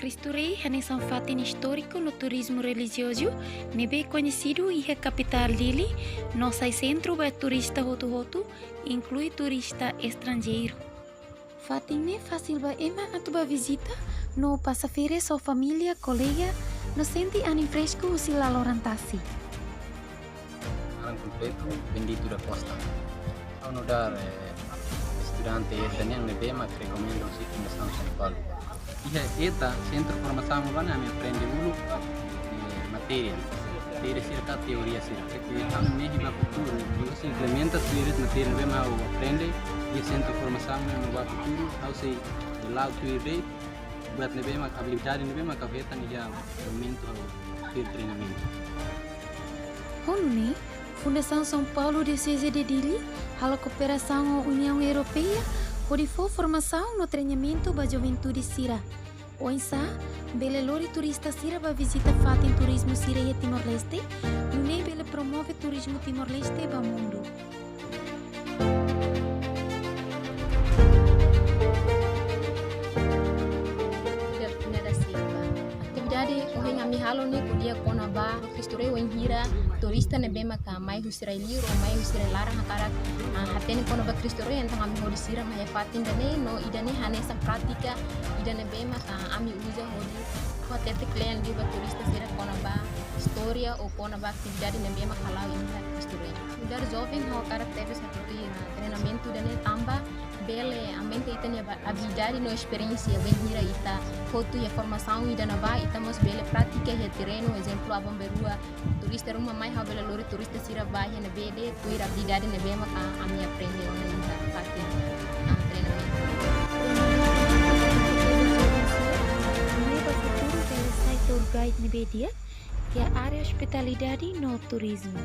Cristo Rei é um fato histórico no turismo religioso, nebe conhecido e a capital dele, nosso centro é turista roto, inclui turista estrangeiro. Fatinho fácil ba ema atuba visita, no passa férias ou família, colega, no sente anim fresco o sila lorantasi. Sekarang completo vendito da costa. Sono da estudante italiano e bema che recomiendo il sito di San Paulo. Eta centro formação urbana me aprende dulu matéria. Matéria cerca teoria cerca. Que kami mehi ba futuro. Juga se implementa tuiret matéria bema o aprende e centro formação me ba futuro. How se de lá tuiret buat ne bema habilidade ne bema kaveta ni ya momento de treinamento. Honne, Fundação São Paulo de CZD Dili, a cooperação União Europeia, for formação no treinamento da juventude Sira. Oinsa, belelori turista Sira vai visitar fatin turismo Sira e Timor-Leste, e bele promove turismo Timor-Leste para o mundo. Kami halo ni kudia kona ba histori wen hira turista ne bema ka mai husira liru mai husira larang hakara hateni kona ba histori yang tanga mi hodi sira mai fatin dane no idane hanesa pratika idane bema ka ami uja hodi ko tete klien di ba turista sira kona ba historia o kona ba atividade ne bema kalau ini histori dar jovem ho karakteres hatu treinamento dane tamba bele a mente itania habilidade no experiência bem hira ita foto e formação ida na ba ita mos bele prática e terreno exemplo a bomberua turista rumah mai ha bele lori turista sira ba na bede tu ira habilidade ne bema a minha aprende ona ita parte treinamento Leva futuro pelo site tour guide Nebedia, que é a área hospitalidade no turismo.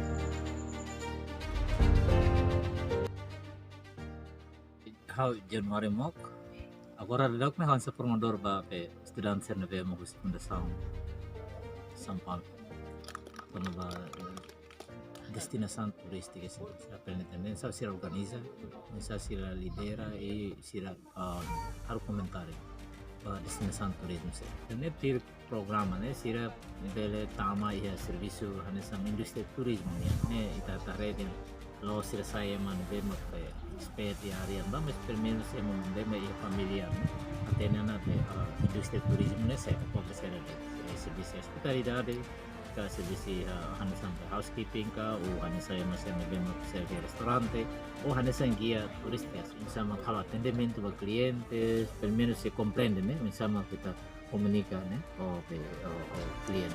How Januari mok agora dak me hansa formador ba pe estudante ser neve mo fundação São Paulo quando ba destinação turística se aprende também sabe se organiza sabe se lidera e se har comentário ba destinação turismo se né ter programa né se bele tama e serviço hanesa indústria turismo né ita tarede lo sira saya man be mak seperti harian ba mas permenos se mo be me familiar atena na de indústria turismo né se oferecer serviço hospitalidade ka serviço hanesa housekeeping ka o hanesa mas me be mak servir restaurante o hanesa guia turística sama kalau atendimento ba clientes permenos se comprende né sama kita comunica né o cliente